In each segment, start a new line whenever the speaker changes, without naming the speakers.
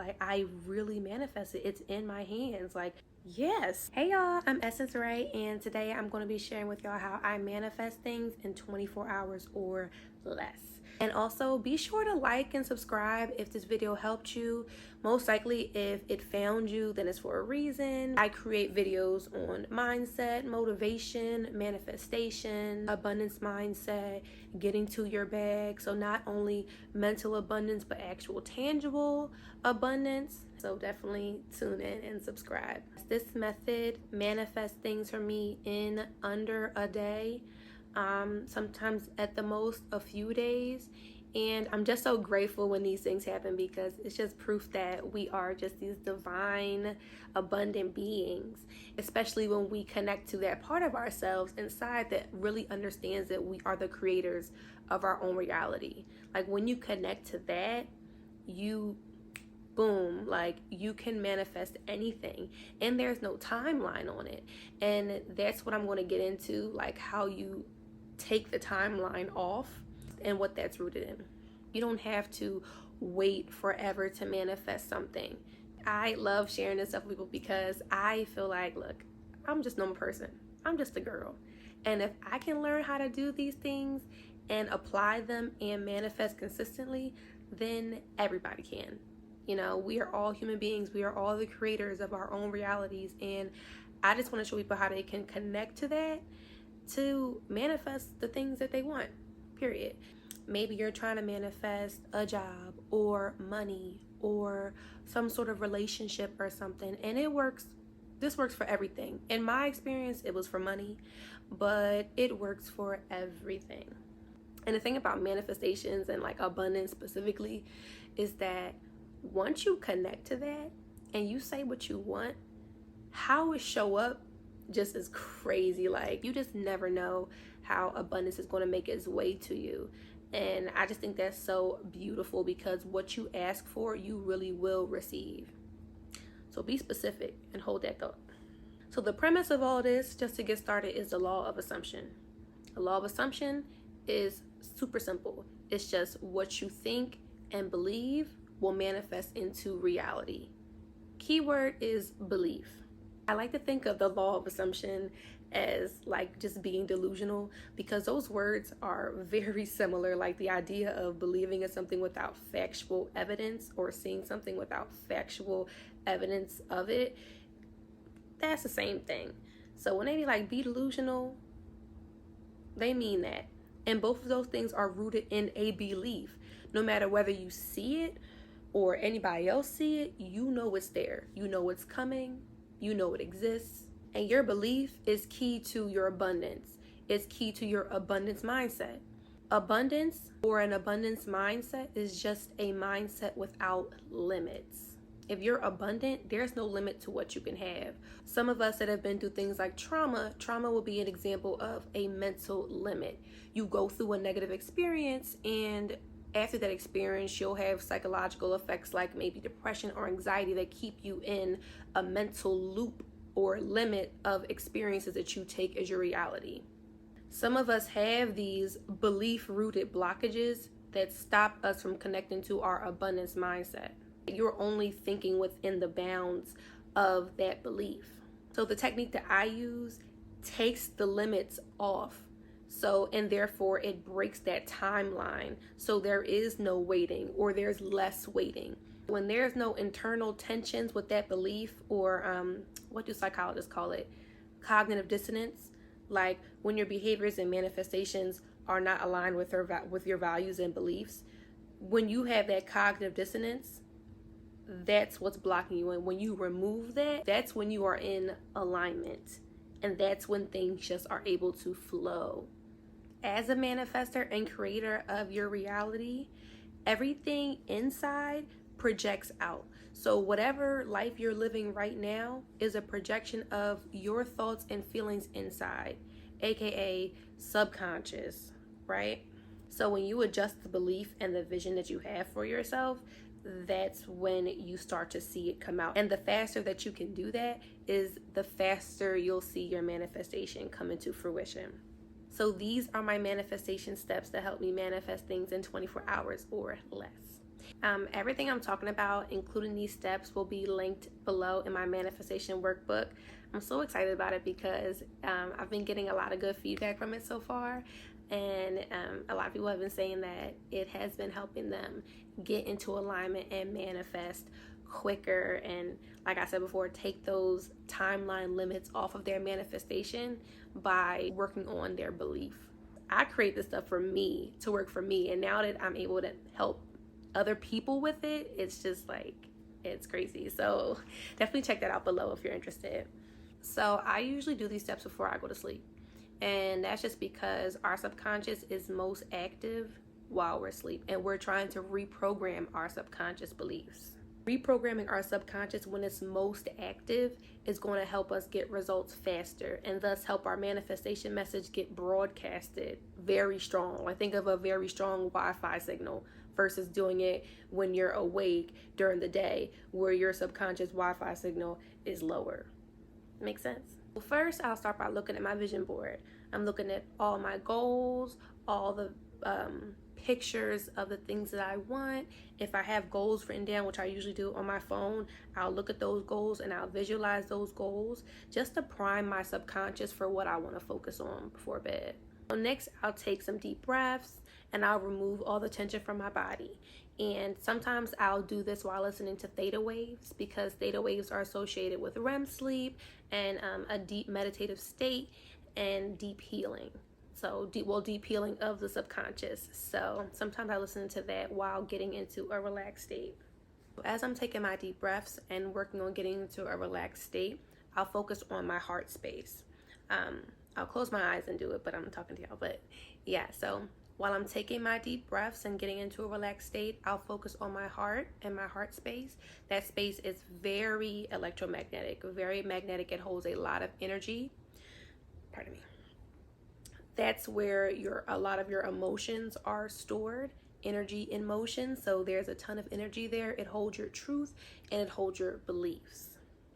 Like, I really manifested. It's in my hands. Like, yes. Hey y'all, I'm Essence Ray, and today I'm going to be sharing with y'all how I manifest things in 24 hours or less. And also be sure to like and subscribe if this video helped you. Most likely if it found you, then it's for a reason. I create videos on mindset, motivation, manifestation, abundance mindset, getting to your bag. So not only mental abundance, but actual tangible abundance. So definitely tune in and subscribe. This method manifests things for me in under a day. Sometimes at the most a few days, and I'm just so grateful when these things happen because it's just proof that we are just these divine abundant beings, especially when we connect to that part of ourselves inside that really understands that we are the creators of our own reality. Like when you connect to that, you boom, like you can manifest anything, and there's no timeline on it. And that's what I'm going to get into, like how you take the timeline off and what that's rooted in. You don't have to wait forever to manifest something. I love sharing this stuff with people because I feel like, look, I'm just a normal person. I'm just a girl. And if I can learn how to do these things and apply them and manifest consistently, then everybody can. You know, we are all human beings. We are all the creators of our own realities. And I just want to show people how they can connect to that to manifest the things that they want, period. Maybe you're trying to manifest a job or money or some sort of relationship or something, and it works. This works for everything. In my experience, it was for money, but it works for everything. And the thing about manifestations and like abundance specifically is that once you connect to that and you say what you want, how it show up just is crazy. Like you just never know how abundance is going to make its way to you. And I just think that's so beautiful because what you ask for, you really will receive. So be specific and hold that thought. So the premise of all this, just to get started, is the law of assumption. The law of assumption is super simple. It's just what you think and believe will manifest into reality. Keyword is belief. I like to think of the law of assumption as like just being delusional because those words are very similar. Like the idea of believing in something without factual evidence or seeing something without factual evidence of it, that's the same thing. So when they be delusional, they mean that. And both of those things are rooted in a belief. No matter whether you see it or anybody else see it, you know it's there. You know it's coming. You know it exists. And your belief is key to your abundance. It's key to your abundance mindset. Abundance or an abundance mindset is just a mindset without limits. If you're abundant, there's no limit to what you can have. Some of us that have been through things like trauma will be an example of a mental limit. You go through a negative experience, and after that experience, you'll have psychological effects like maybe depression or anxiety that keep you in a mental loop or limit of experiences that you take as your reality. Some of us have these belief-rooted blockages that stop us from connecting to our abundance mindset. You're only thinking within the bounds of that belief. So the technique that I use takes the limits off. So, and therefore it breaks that timeline. So there is no waiting, or there's less waiting. When there's no internal tensions with that belief, or what do psychologists call it? Cognitive dissonance. Like when your behaviors and manifestations are not aligned with your values and beliefs. When you have that cognitive dissonance, that's what's blocking you. And when you remove that, that's when you are in alignment. And that's when things just are able to flow. As a manifester and creator of your reality, everything inside projects out. So whatever life you're living right now is a projection of your thoughts and feelings inside, aka subconscious, right? So when you adjust the belief and the vision that you have for yourself, that's when you start to see it come out. And the faster that you can do that is the faster you'll see your manifestation come into fruition. So these are my manifestation steps that help me manifest things in 24 hours or less. Everything I'm talking about, including these steps, will be linked below in my manifestation workbook. I'm so excited about it because I've been getting a lot of good feedback from it so far, and a lot of people have been saying that it has been helping them get into alignment and manifest quicker, and like I said before, take those timeline limits off of their manifestation by working on their belief. I create this stuff for me, to work for me, and now that I'm able to help other people with it, it's just like, it's crazy. So definitely check that out below if you're interested. So I usually do these steps before I go to sleep, and that's just because our subconscious is most active while we're asleep, and we're trying to reprogram our subconscious beliefs. Reprogramming our subconscious when it's most active is going to help us get results faster, and thus help our manifestation message get broadcasted very strong. Like, think of a very strong Wi-Fi signal versus doing it when you're awake during the day, where your subconscious Wi-Fi signal is lower. Makes sense? Well, first I'll start by looking at my vision board. I'm looking at all my goals, all the pictures of the things that I want. If I have goals written down, which I usually do on my phone, I'll look at those goals and I'll visualize those goals just to prime my subconscious for what I want to focus on before bed. So next, I'll take some deep breaths and I'll remove all the tension from my body. And sometimes I'll do this while listening to theta waves, because theta waves are associated with REM sleep and a deep meditative state and deep healing. So deep healing of the subconscious. So sometimes I listen to that while getting into a relaxed state. As I'm taking my deep breaths and working on getting into a relaxed state, I'll focus on my heart space. I'll close my eyes and do it, but I'm talking to y'all. But yeah, so while I'm taking my deep breaths and getting into a relaxed state, I'll focus on my heart and my heart space. That space is very electromagnetic, very magnetic. It holds a lot of energy. Pardon me. That's where a lot of your emotions are stored, energy in motion. So there's a ton of energy there. It holds your truth and it holds your beliefs.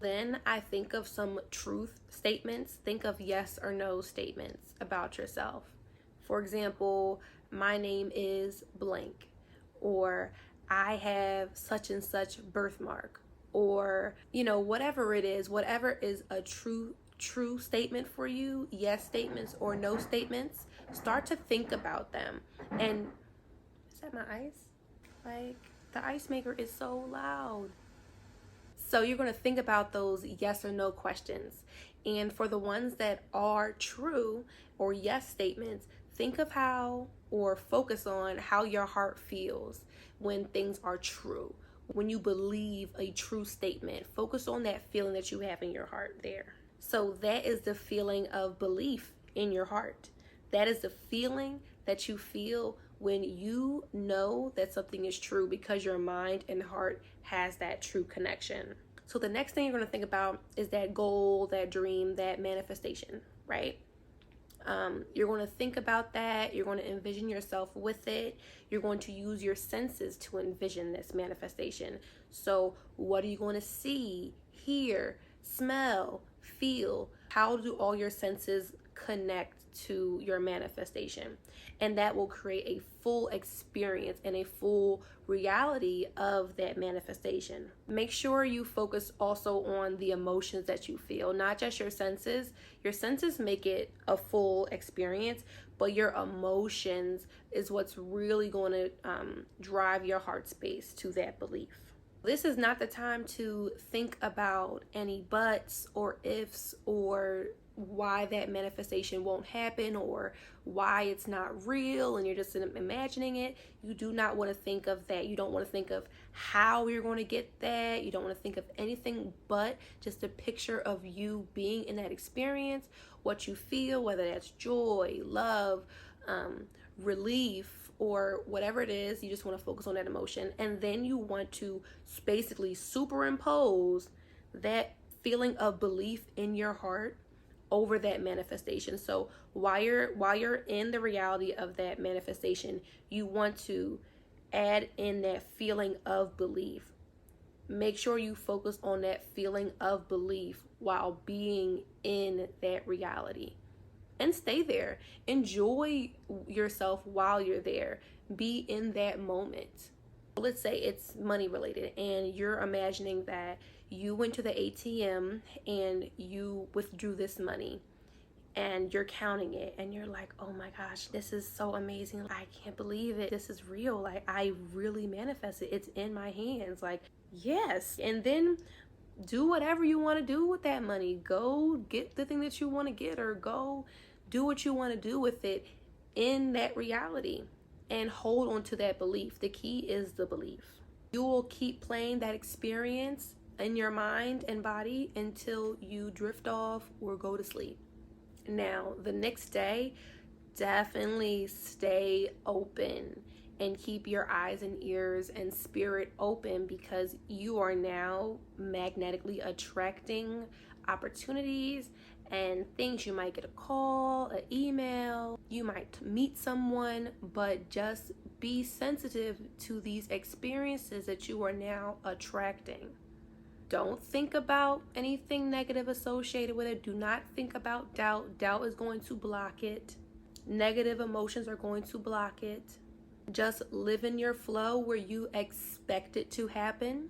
Then I think of some truth statements. Think of yes or no statements about yourself. For example, my name is blank, or I have such and such birthmark, or, whatever it is, whatever is a true statement for you, yes statements or no statements, start to think about them. And is that my ice? Like, the ice maker is so loud. So you're going to think about those yes or no questions. And for the ones that are true or yes statements, think of how, or focus on how your heart feels when things are true. When you believe a true statement, focus on that feeling that you have in your heart there. So that is the feeling of belief in your heart. That is the feeling that you feel when you know that something is true, because your mind and heart has that true connection. So the next thing you're going to think about is that goal, that dream, that manifestation, right? You're going to think about that. You're going to envision yourself with it. You're going to use your senses to envision this manifestation. So what are you going to see, hear, smell, feel? How do all your senses connect to your manifestation? And that will create a full experience and a full reality of that manifestation. Make sure you focus also on the emotions that you feel, not just your senses. Your senses make it a full experience, but your emotions is what's really going to drive your heart space to that belief. This is not the time to think about any buts or ifs or why that manifestation won't happen or why it's not real and you're just imagining it. You do not want to think of that. You don't want to think of how you're going to get that. You don't want to think of anything but just a picture of you being in that experience, what you feel, whether that's joy, love, relief, or whatever it is. You just want to focus on that emotion, and then you want to basically superimpose that feeling of belief in your heart over that manifestation. So while you're in the reality of that manifestation, you want to add in that feeling of belief. Make sure you focus on that feeling of belief while being in that reality. And stay there. Enjoy yourself while you're there. Be in that moment. Let's say it's money related and you're imagining that you went to the ATM and you withdrew this money and you're counting it and you're like, oh my gosh, this is so amazing. I can't believe it. This is real. Like, I really manifested. It's in my hands. Like, yes. And then do whatever you want to do with that money. Go get the thing that you want to get, or go do what you want to do with it in that reality, and hold on to that belief. The key is the belief. You will keep playing that experience in your mind and body until you drift off or go to sleep. Now, the next day, definitely stay open and keep your eyes and ears and spirit open, because you are now magnetically attracting opportunities and things. You might get a call, an email, you might meet someone, but just be sensitive to these experiences that you are now attracting. Don't think about anything negative associated with it. Do not think about doubt. Doubt is going to block it. Negative emotions are going to block it. Just live in your flow where you expect it to happen.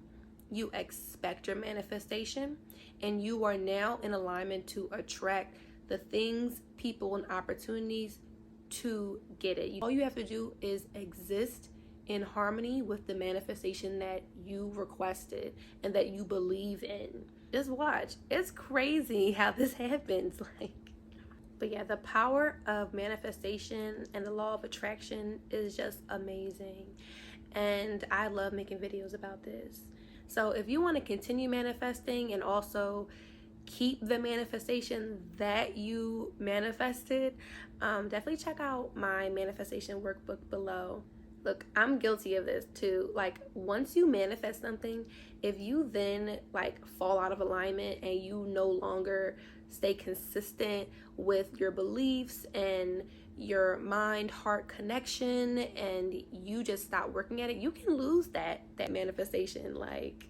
You expect your manifestation, and you are now in alignment to attract the things, people, and opportunities to get it. All you have to do is exist in harmony with the manifestation that you requested and that you believe in. Just watch. It's crazy how this happens. But yeah, the power of manifestation and the law of attraction is just amazing. And I love making videos about this. So if you want to continue manifesting and also keep the manifestation that you manifested, definitely check out my manifestation workbook below. Look, I'm guilty of this too. Like, once you manifest something, if you then fall out of alignment and you no longer stay consistent with your beliefs and your mind-heart connection, and you just stop working at it, you can lose that manifestation like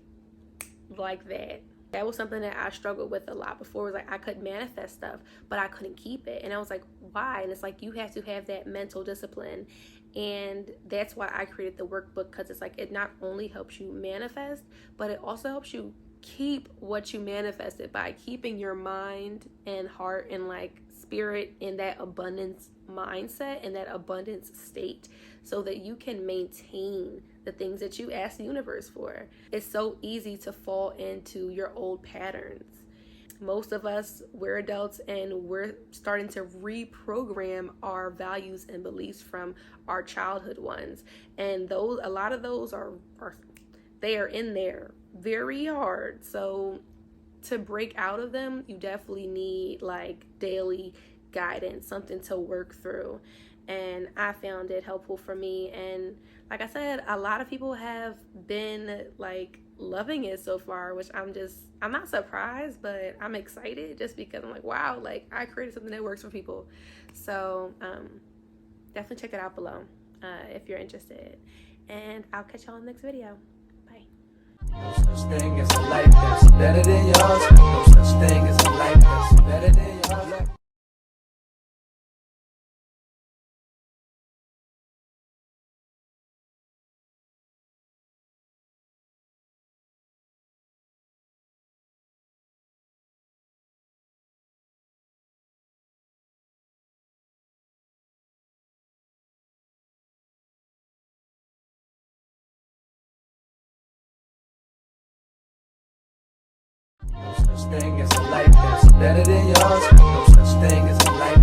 that. That was something that I struggled with a lot before. It was I could manifest stuff, but I couldn't keep it. And I was like, why? And it's you have to have that mental discipline. And that's why I created the workbook, because it's it not only helps you manifest, but it also helps you keep what you manifested by keeping your mind and heart and spirit in that abundance mindset and that abundance state, so that you can maintain the things that you ask the universe for. It's so easy to fall into your old patterns. Most of us, we're adults, and we're starting to reprogram our values and beliefs from our childhood ones. And a lot of those are they are in there very hard. So to break out of them, you definitely need daily guidance, something to work through. And I found it helpful for me. And like I said, a lot of people have been loving it so far, which I'm not surprised, but I'm excited just because I'm wow, I created something that works for people. So definitely check it out below if you're interested. And I'll catch y'all in the next video. Bye. No such thing as a life that's better than yours. No such thing as a life that's better than yours. No such thing as a life that's better than yours. No such thing as a life